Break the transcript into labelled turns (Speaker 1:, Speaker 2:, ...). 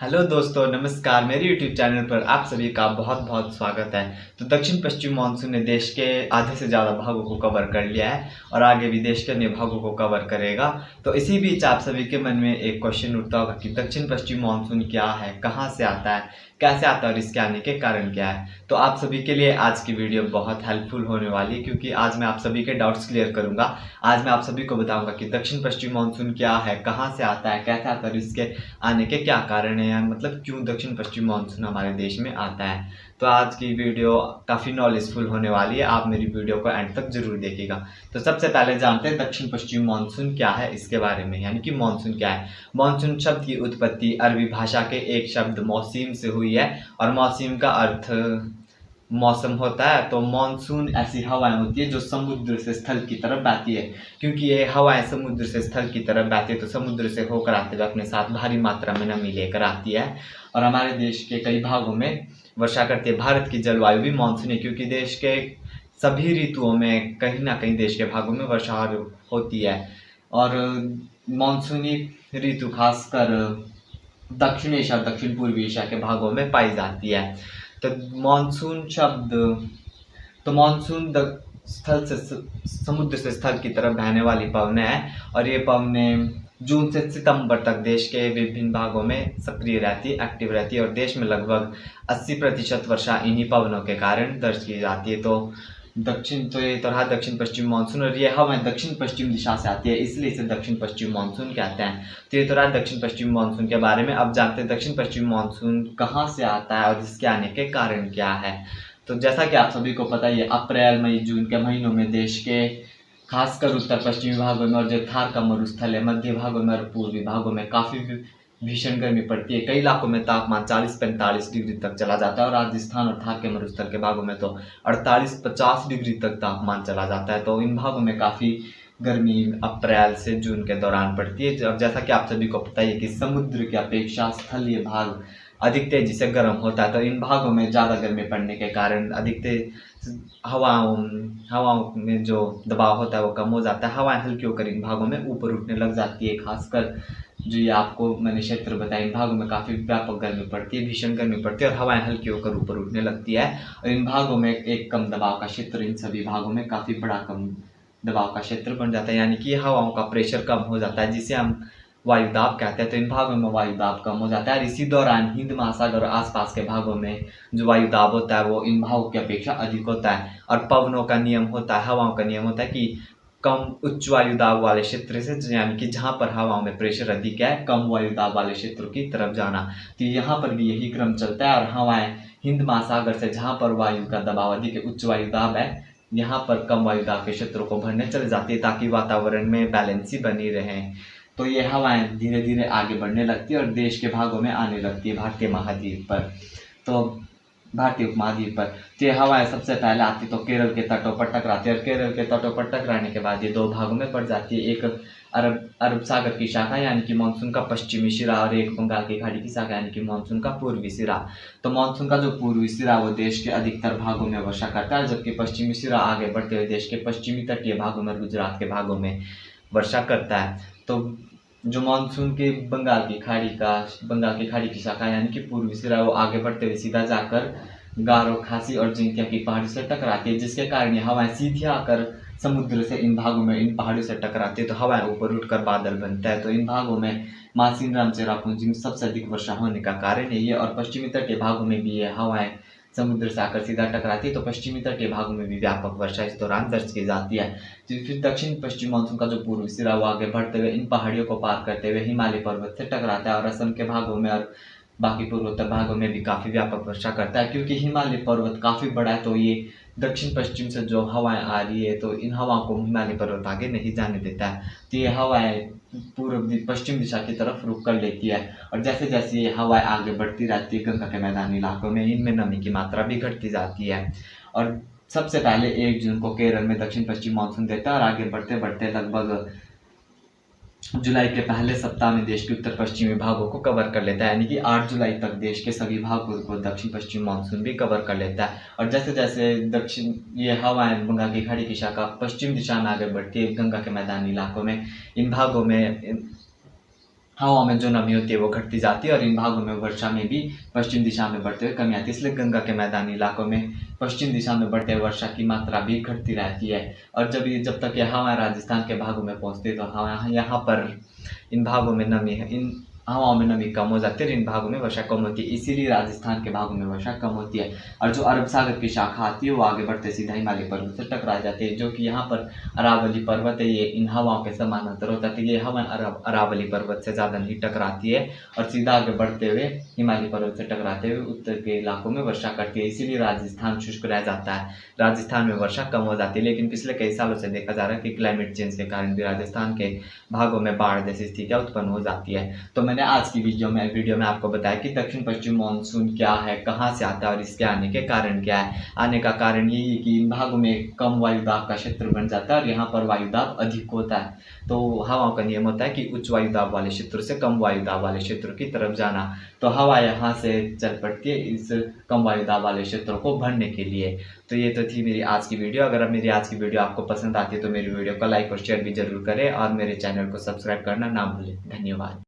Speaker 1: Hello दोस्तों, नमस्कार। मेरे यूट्यूब चैनल पर आप सभी का बहुत बहुत स्वागत है। तो दक्षिण पश्चिम मानसून ने देश के आधे से ज़्यादा भागों को कवर कर लिया है और आगे भी देश के अन्य भागों को कवर करेगा। तो इसी बीच आप सभी के मन में एक क्वेश्चन उठता होगा कि दक्षिण पश्चिम मानसून क्या है, कहाँ से आता है, कैसे आता है और इसके आने के कारण क्या है। तो आप सभी के लिए आज की वीडियो बहुत हेल्पफुल होने वाली है, क्योंकि आज मैं आप सभी के डाउट्स क्लियर करूंगा। आज मैं आप सभी को बताऊंगा कि दक्षिण पश्चिम मानसून क्या है, कहाँ से आता है, कैसे आता है और इसके आने के क्या कारण है, मतलब क्यों दक्षिण पश्चिम मानसून हमारे देश में आता है। तो आज की वीडियो काफ़ी नॉलेजफुल होने वाली है, आप मेरी वीडियो को एंड तक जरूर देखिएगा। तो सबसे पहले जानते हैं दक्षिण पश्चिम मानसून क्या है, इसके बारे में, यानी कि मानसून क्या है। मानसून शब्द की उत्पत्ति अरबी भाषा के एक शब्द मौसम से हुई है और मौसम का अर्थ मौसम होता है। तो मानसून ऐसी हवाएं होती है जो समुद्र से स्थल की तरफ बहती है। क्योंकि ये हवाएं समुद्र से स्थल की तरफ बहती है तो समुद्र से होकर आते हुए अपने साथ भारी मात्रा में नमी लेकर आती है और हमारे देश के कई भागों में वर्षा करती है। भारत की जलवायु भी मानसूनी, क्योंकि देश के सभी ऋतुओं में कहीं ना कहीं देश के भागों में वर्षा होती है। और मानसूनी ऋतु खासकर दक्षिण एशिया और दक्षिण पूर्वी एशिया के भागों में पाई जाती है। तो मानसून शब्द तो मानसून स्थल से समुद्र से स्थल की तरफ बहने वाली पवनें हैं और ये पवनें जून से सितंबर तक देश के विभिन्न भागों में सक्रिय रहती है, एक्टिव रहती है और देश में लगभग 80% वर्षा इन्हीं पवनों के कारण दर्ज की जाती है। तो ये तो रहा दक्षिण पश्चिम मानसून और ये हवाएं दक्षिण पश्चिम दिशा से आती है, इसलिए इसे दक्षिण पश्चिम मानसून कहते हैं। तो ये तो रहा दक्षिण पश्चिम मानसून के बारे में। अब जानते हैं दक्षिण पश्चिम मानसून कहाँ से आता है और इसके आने के कारण क्या है। तो जैसा कि आप सभी को पता ही है, अप्रैल मई जून के महीनों में देश के खासकर उत्तर पश्चिमी भागों में और जो थार का मरुस्थल है मध्य भागों में और पूर्वी भागों में काफ़ी भीषण गर्मी पड़ती है। कई इलाकों में तापमान 40-45 डिग्री तक चला जाता है और राजस्थान और थार के मरुस्थल के भागों में तो 48-50 डिग्री तक तापमान चला जाता है। तो इन भागों में काफ़ी गर्मी अप्रैल से जून के दौरान पड़ती है। अब जैसा कि आप सभी को पता है कि समुद्र की अपेक्षा स्थलीय भाग अधिक तेजी से गर्म होता है, तो इन भागों में ज़्यादा गर्मी पड़ने के कारण अधिक तेज हवाओं में जो दबाव होता है वो कम हो जाता है। हवाएं हल्की होकर इन भागों में ऊपर उठने लग जाती है। खासकर जो ये आपको मैंने क्षेत्र बताया, इन भागों में काफ़ी व्यापक गर्मी पड़ती है, भीषण गर्मी पड़ती है और हवाएं हल्की होकर ऊपर उठने लगती है। और इन भागों में एक कम दबाव का क्षेत्र इन सभी भागों में काफ़ी बड़ा कम दबाव का क्षेत्र बन जाता है, यानी कि हवाओं का प्रेशर कम हो जाता है, जिसे हम वायुदाब कहते हैं। तो इन भागों में वायुदाब कम हो जाता है और इसी दौरान हिंद महासागर और आसपास के भागों में जो वायुदाब होता है वो इन भागों की अपेक्षा अधिक होता है। और पवनों का नियम होता है, हवाओं का नियम होता है कि कम उच्च वायुदाब वाले क्षेत्र से, यानी कि जहाँ पर हवाओं में प्रेशर अधिक है, कम वायुदाब वाले क्षेत्रों की तरफ जाना। तो यहाँ पर भी यही क्रम चलता है और हवाएं हिंद महासागर से जहाँ पर वायु का दबाव अधिक है, उच्च वायुदाब है, यहाँ पर कम वायुदाब के क्षेत्रों को भरने चले जाती है ताकि वातावरण में बैलेंसी बनी रहे। तो ये हवाएं धीरे धीरे आगे बढ़ने लगती है और देश के भागों में आने लगती है भारतीय महाद्वीप पर। तो भारतीय उपमहाद्वीप पर तो ये हवाएं सबसे पहले आती तो केरल के तटों पर टकराती है और केरल के तटों पर टकराने के बाद ये दो भागों में पड़ जाती है। एक अरब सागर की शाखा यानी कि मानसून का पश्चिमी सिरा और एक बंगाल की खाड़ी की शाखा यानी कि मानसून का पूर्वी सिरा। तो मानसून का जो पूर्वी सिरा वो देश के अधिकतर भागों में वर्षा करता है, जबकि पश्चिमी सिरा आगे बढ़ते हुए देश के पश्चिमी तटीय भागों में, गुजरात के भागों में वर्षा करता है। तो जो मानसून के बंगाल की खाड़ी की शाखा यानी कि पूर्वी सिरा वो आगे बढ़ते हुए सीधा जाकर गारो, खासी और जिंथिया की पहाड़ी से टकराती है, जिसके कारण ये हवाएं सीधे आकर समुद्र से इन भागों में इन पहाड़ियों से टकराती है तो हवाएं ऊपर उठकर बादल बनता है। तो इन भागों में मासिन राम चेरापूंजी में सबसे अधिक वर्षा होने का कारण है ये। और पश्चिमी तटीय भागों में भी ये हवाएं समुद्र से आकर सीधा टकराती है तो पश्चिमी तटीय भागों में भी व्यापक वर्षा इस दौरान दर्ज की जाती है। तो फिर दक्षिण पश्चिम मानसून का जो पूर्वी सिरा वो आगे बढ़ते हुए इन पहाड़ियों को पार करते हुए हिमालय पर्वत से टकराता है और असम के भागों में और बाकी पूर्वोत्तर भागों में भी काफ़ी व्यापक वर्षा करता है। क्योंकि हिमालय पर्वत काफ़ी बड़ा है तो ये दक्षिण पश्चिम से जो हवाएं आ रही है तो इन हवाओं को हिमालय पर्वत आगे नहीं जाने देता है। तो ये हवाएं पश्चिम दिशा की तरफ रुख कर लेती है और जैसे जैसे ये हवाएं आगे बढ़ती रहती है गंगा के मैदानी इलाकों में, इनमें नमी की मात्रा भी घटती जाती है। और सबसे पहले 1 जून को केरल में दक्षिण पश्चिम मानसून देता है और आगे बढ़ते बढ़ते लगभग जुलाई के पहले सप्ताह में देश के उत्तर पश्चिमी भागों को कवर कर लेता है, यानी कि 8 जुलाई तक देश के सभी भागों को दक्षिण पश्चिम मानसून भी कवर कर लेता है। और जैसे जैसे ये हवाएं बंगाल की खाड़ी की शाखा पश्चिम दिशा में आगे बढ़ती है गंगा के मैदानी इलाकों में, इन भागों में हवा में जो नमी होती है वो घटती जाती है और इन भागों में वर्षा में भी पश्चिम दिशा में बढ़ते हुए कमी आती है। इसलिए गंगा के मैदानी इलाकों में पश्चिम दिशा में बढ़ते हुए वर्षा की मात्रा भी घटती रहती है। और जब तक ये हवा राजस्थान के भागों में पहुंचती है तो हवा यहाँ पर इन भागों में नमी है, इन हवाओं में नमी कम हो जाती है और इन भागों में वर्षा कम होती है। इसीलिए राजस्थान के भागों में वर्षा कम होती है। और जो अरब सागर की शाखा आती है वो आगे बढ़ते सीधा हिमालय पर्वत से टकरा जाती है, जो कि यहाँ पर अरावली पर्वत है, ये इन हवाओं के समानांतर होता है। तो ये हवा अरावली पर्वत से ज़्यादा नहीं टकराती है और सीधा आगे बढ़ते हुए हिमालय पर्वत से टकराते हुए उत्तर के इलाकों में वर्षा करती है। इसीलिए राजस्थान शुष्क रह जाता है, राजस्थान में वर्षा कम हो जाती है। लेकिन पिछले कई सालों से देखा जा रहा है कि क्लाइमेट चेंज के कारण भी राजस्थान के भागों में बाढ़ जैसी स्थितियाँ उत्पन्न हो जाती है। तो मैंने आज की वीडियो में आपको बताया कि दक्षिण पश्चिम मानसून क्या है, कहाँ से आता है और इसके आने के कारण क्या है। आने का कारण यही है कि इन भागों में कम वायुदाब का क्षेत्र बन जाता है और यहाँ पर वायुदाब अधिक होता है। तो हवाओं का नियम होता है कि उच्च वायुदाब वाले क्षेत्र से कम वायुदाब वाले क्षेत्र की तरफ जाना। तो हवा यहाँ से चल पड़ती है इस कम वायुदाब वाले क्षेत्रों को भरने के लिए। तो ये तो थी मेरी आज की वीडियो। अगर मेरी आज की वीडियो आपको पसंद आती है तो मेरी वीडियो को लाइक और शेयर भी जरूर करें और मेरे चैनल को सब्सक्राइब करना ना भूलें। धन्यवाद।